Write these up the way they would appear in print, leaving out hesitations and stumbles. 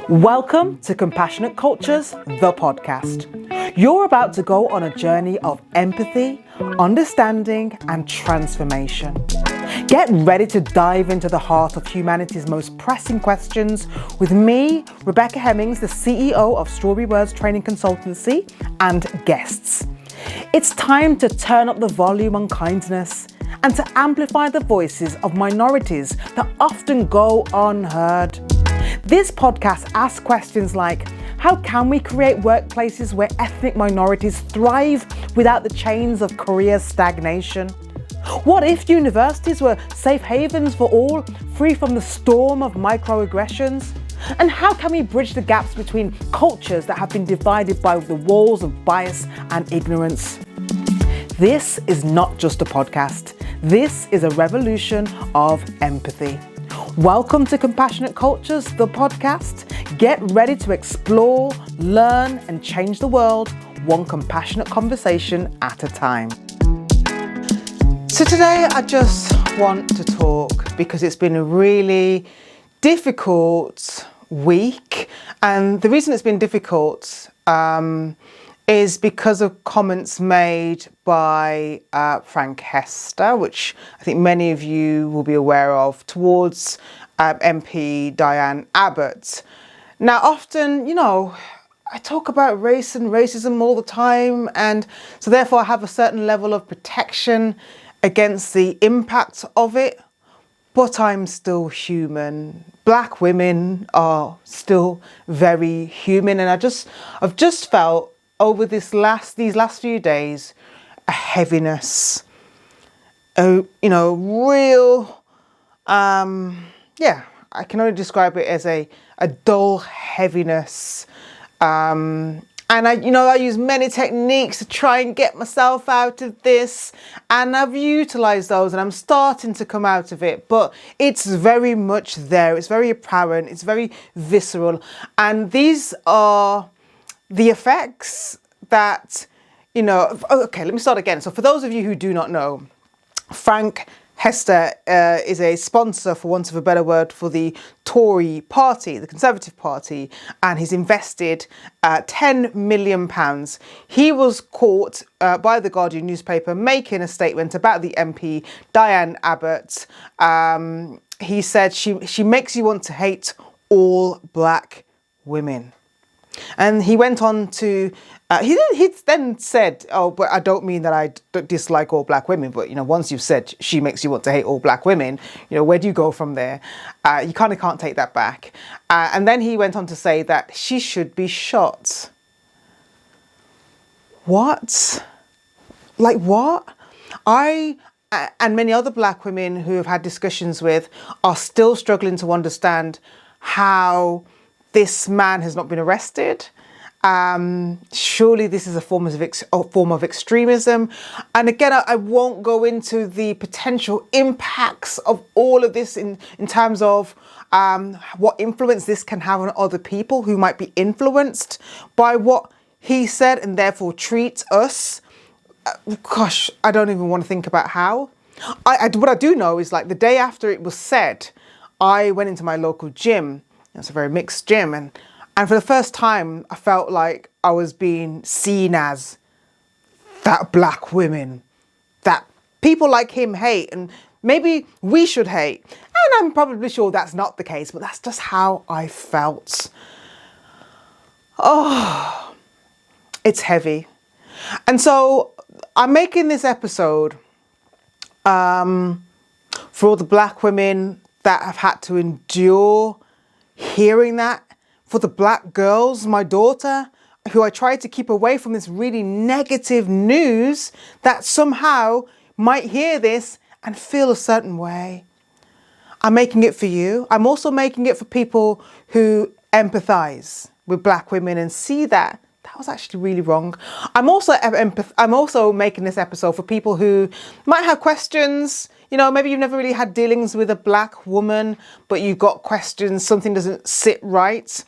Welcome to Compassionate Cultures, the podcast. You're about to go on a journey of empathy, understanding, and transformation. Get ready to dive into the heart of humanity's most pressing questions with me, Rebecca Hemmings, the CEO of Strawberry Words Training Consultancy, and guests. It's time to turn up the volume on kindness and to amplify the voices of minorities that often go unheard. This podcast asks questions like, how can we create workplaces where ethnic minorities thrive without the chains of career stagnation? What if universities were safe havens for all, free from the storm of microaggressions? And how can we bridge the gaps between cultures that have been divided by the walls of bias and ignorance? This is not just a podcast. This is a revolution of empathy. Welcome to Compassionate Cultures, the podcast. Get ready to explore, learn, and change the world one compassionate conversation at a time. So today I just want to talk because it's been a really difficult week. And the reason it's been difficult is because of comments made by Frank Hester, which I think many of you will be aware of, towards MP Diane Abbott. Now, often, I talk about race and racism all the time, and so therefore I have a certain level of protection against the impact of it, but I'm still human. Black women are still very human, and I've just felt over these last few days a heaviness, real. I can only describe it as a dull heaviness. And I use many techniques to try and get myself out of this, and I've utilized those and I'm starting to come out of it, but it's very much there. It's very apparent. It's very visceral. And these are the effects that, okay, let me start again. So for those of you who do not know, Frank Hester is a sponsor, for want of a better word, for the Tory party, the Conservative Party, and he's invested £10 million. He was caught by the Guardian newspaper making a statement about the MP, Diane Abbott. He said she makes you want to hate all black women. And he went on to, he then said, oh, but I don't mean that I dislike all black women. But, once you've said she makes you want to hate all black women, where do you go from there? You kind of can't take that back. And then he went on to say that she should be shot. What? Like what? I and many other black women who have had discussions with are still struggling to understand how this man has not been arrested. Surely this is a form of extremism. And again, I won't go into the potential impacts of all of this in terms of what influence this can have on other people who might be influenced by what he said and therefore treat us. Gosh, I don't even want to think about how. What I do know is, like, the day after it was said, I went into my local gym. It's a very mixed gym, and for the first time I felt like I was being seen as that black women that people like him hate, and maybe we should hate. And I'm probably sure that's not the case, but that's just how I felt. Oh, it's heavy. And so I'm making this episode for all the black women that have had to endure hearing that, for the black girls, my daughter, who I try to keep away from this really negative news, that somehow might hear this and feel a certain way. I'm making it for you. I'm also making it for people who empathize with black women and see that was actually really wrong. I'm also making this episode for people who might have questions. Maybe you've never really had dealings with a black woman, but you've got questions, something doesn't sit right.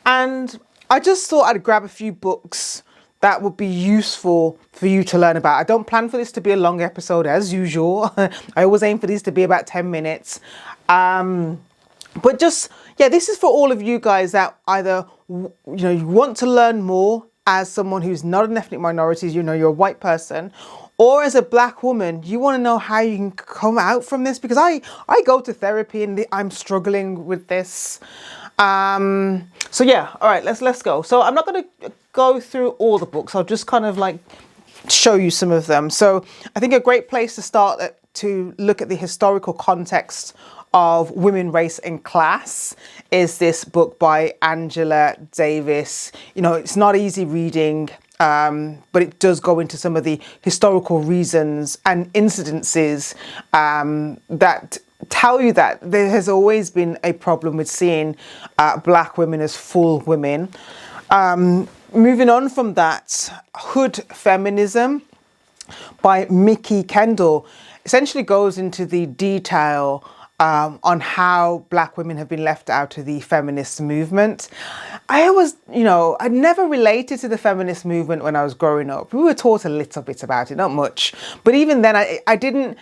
And I just thought I'd grab a few books that would be useful for you to learn about. I don't plan for this to be a long episode as usual. I always aim for these to be about 10 minutes. But just, yeah, this is for all of you guys that either, you want to learn more as someone who's not an ethnic minority, you're a white person, or as a black woman, you want to know how you can come out from this, because I go to therapy and I'm struggling with this. So yeah, all right, let's go. So I'm not going to go through all the books. I'll just kind of like show you some of them. So I think a great place to start to look at the historical context of women, race and class is this book by Angela Davis. It's not easy reading, but it does go into some of the historical reasons and incidences that tell you that there has always been a problem with seeing black women as full women. Moving on from that, Hood Feminism by Mickey Kendall essentially goes into the detail on how black women have been left out of the feminist movement. I always, I never related to the feminist movement when I was growing up. We were taught a little bit about it, not much. But even then, I didn't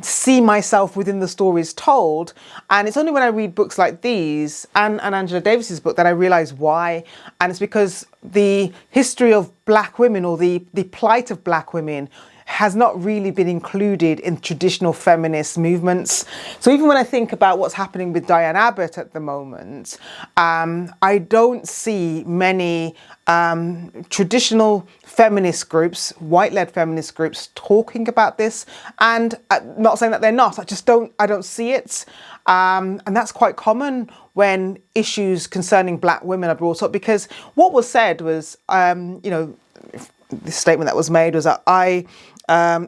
see myself within the stories told. And it's only when I read books like these and Angela Davis's book that I realize why. And it's because the history of black women, or the plight of black women, has not really been included in traditional feminist movements. So even when I think about what's happening with Diane Abbott at the moment, I don't see many traditional feminist groups, white-led feminist groups, talking about this. And I'm not saying that they're not, I don't see it. And that's quite common when issues concerning black women are brought up, because what was said was, the statement that was made was that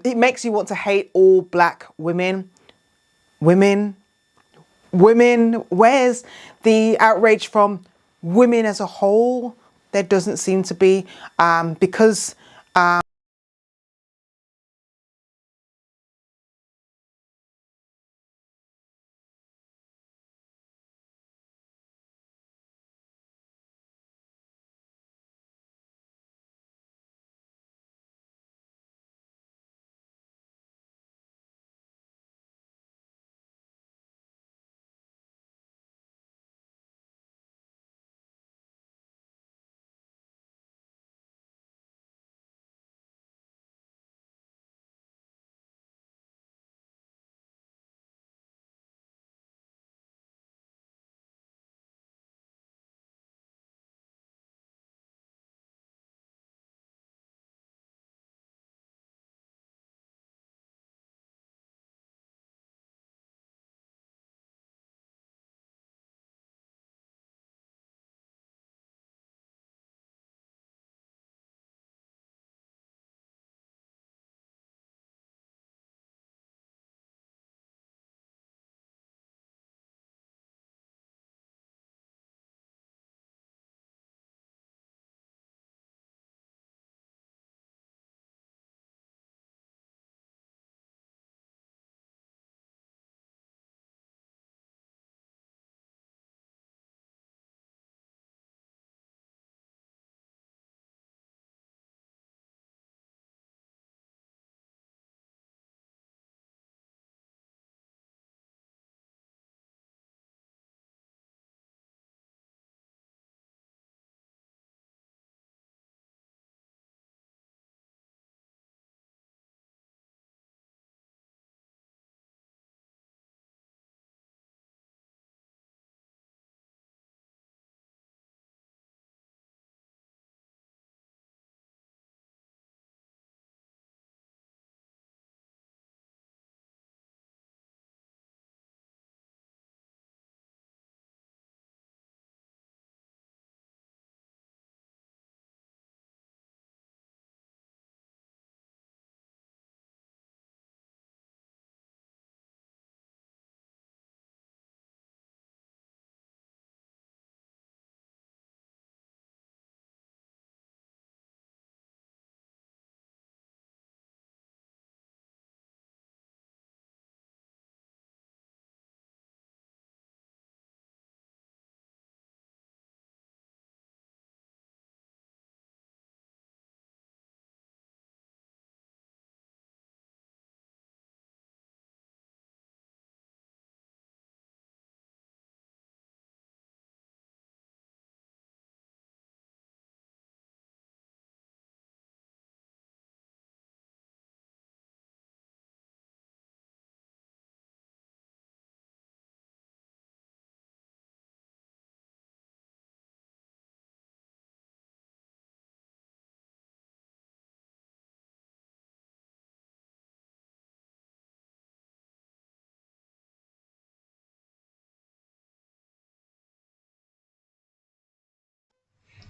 it makes you want to hate all black women. Women, where's the outrage from women as a whole? There doesn't seem to be, because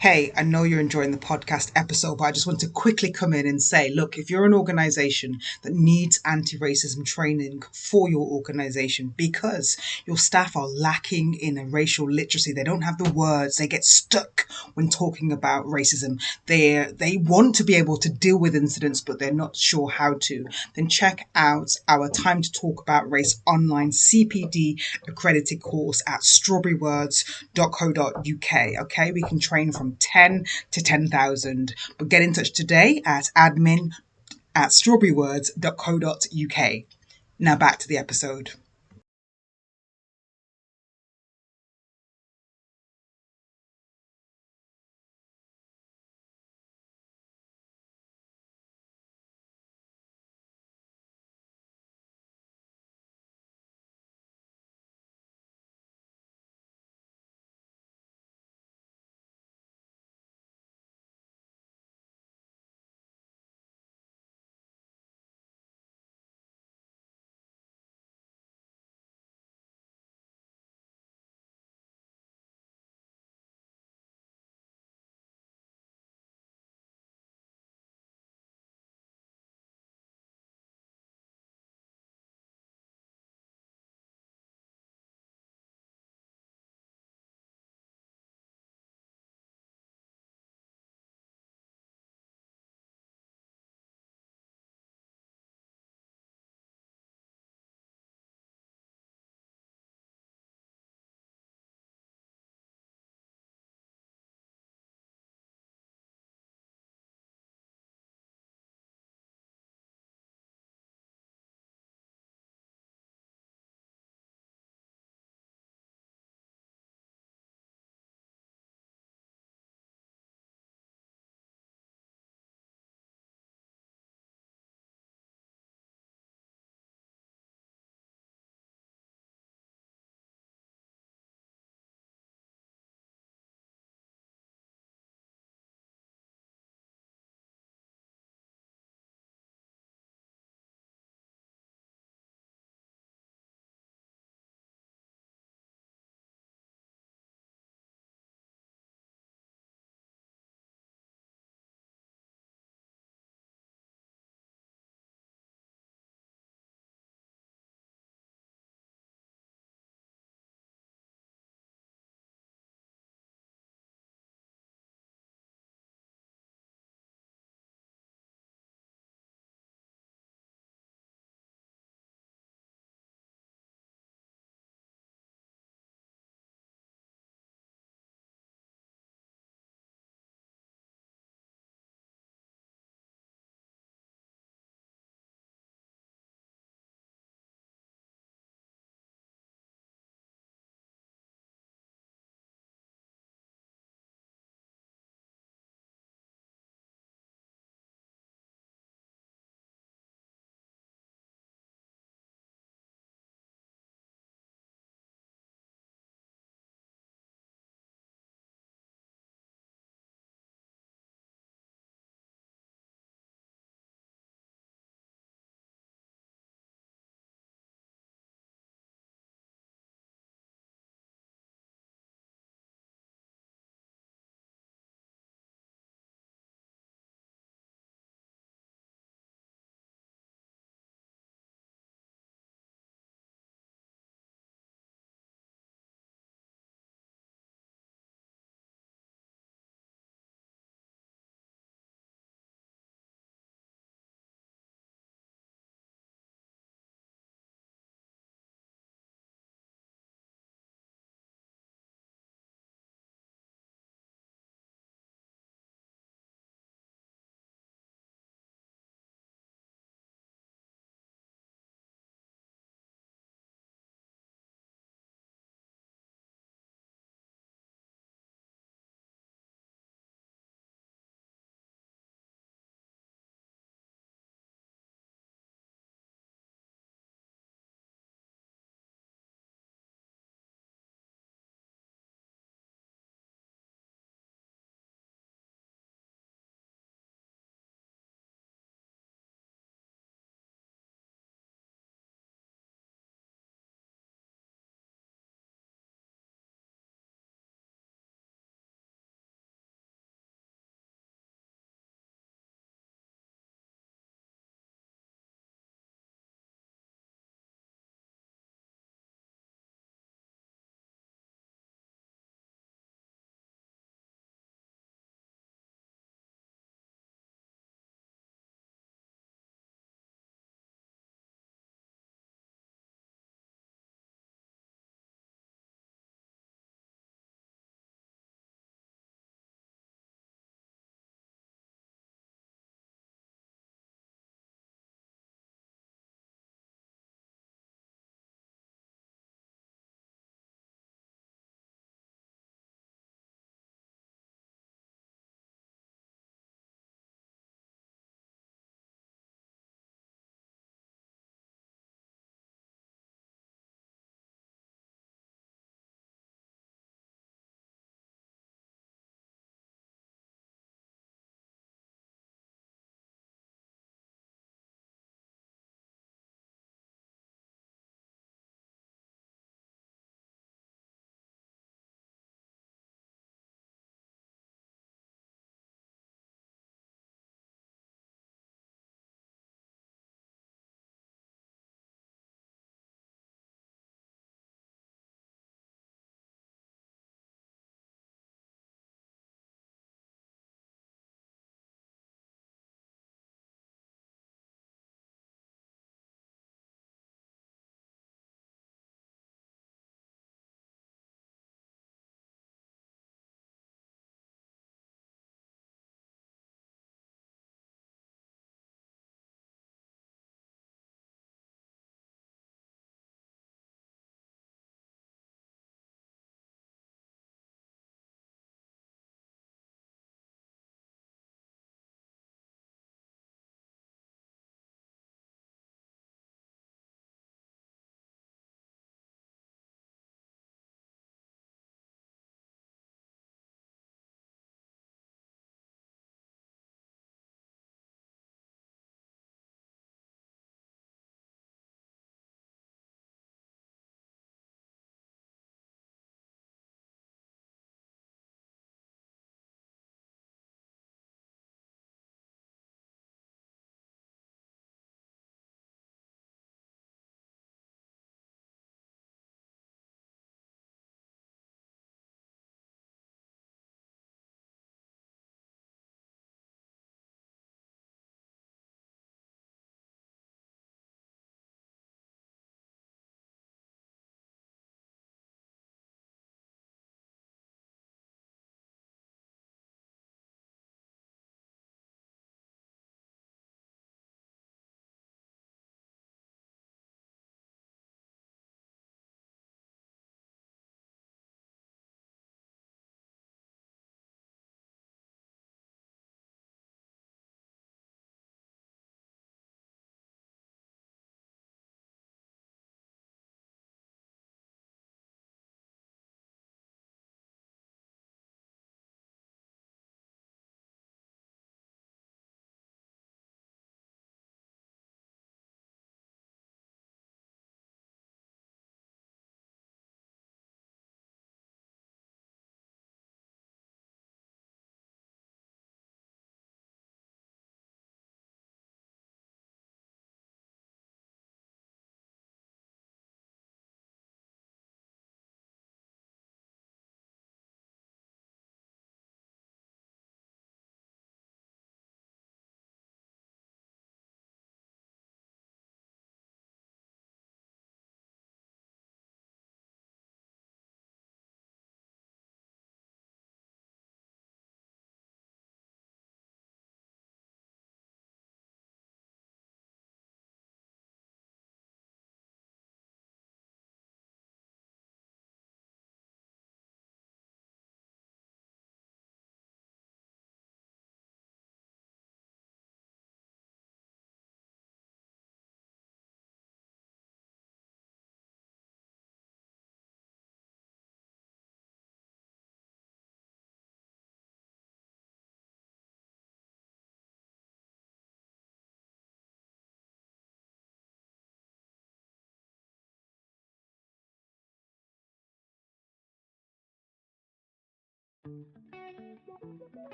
Hey, I know you're enjoying the podcast episode, but I just want to quickly come in and say, look, if you're an organization that needs anti-racism training for your organization because your staff are lacking in a racial literacy, they don't have the words, they get stuck when talking about racism. They want to be able to deal with incidents, but they're not sure how to. Then check out our Time to Talk About Race online CPD accredited course at strawberrywords.co.uk. Okay, we can train from 10 to 10,000. But get in touch today at admin@strawberrywords.co.uk. Now back to the episode.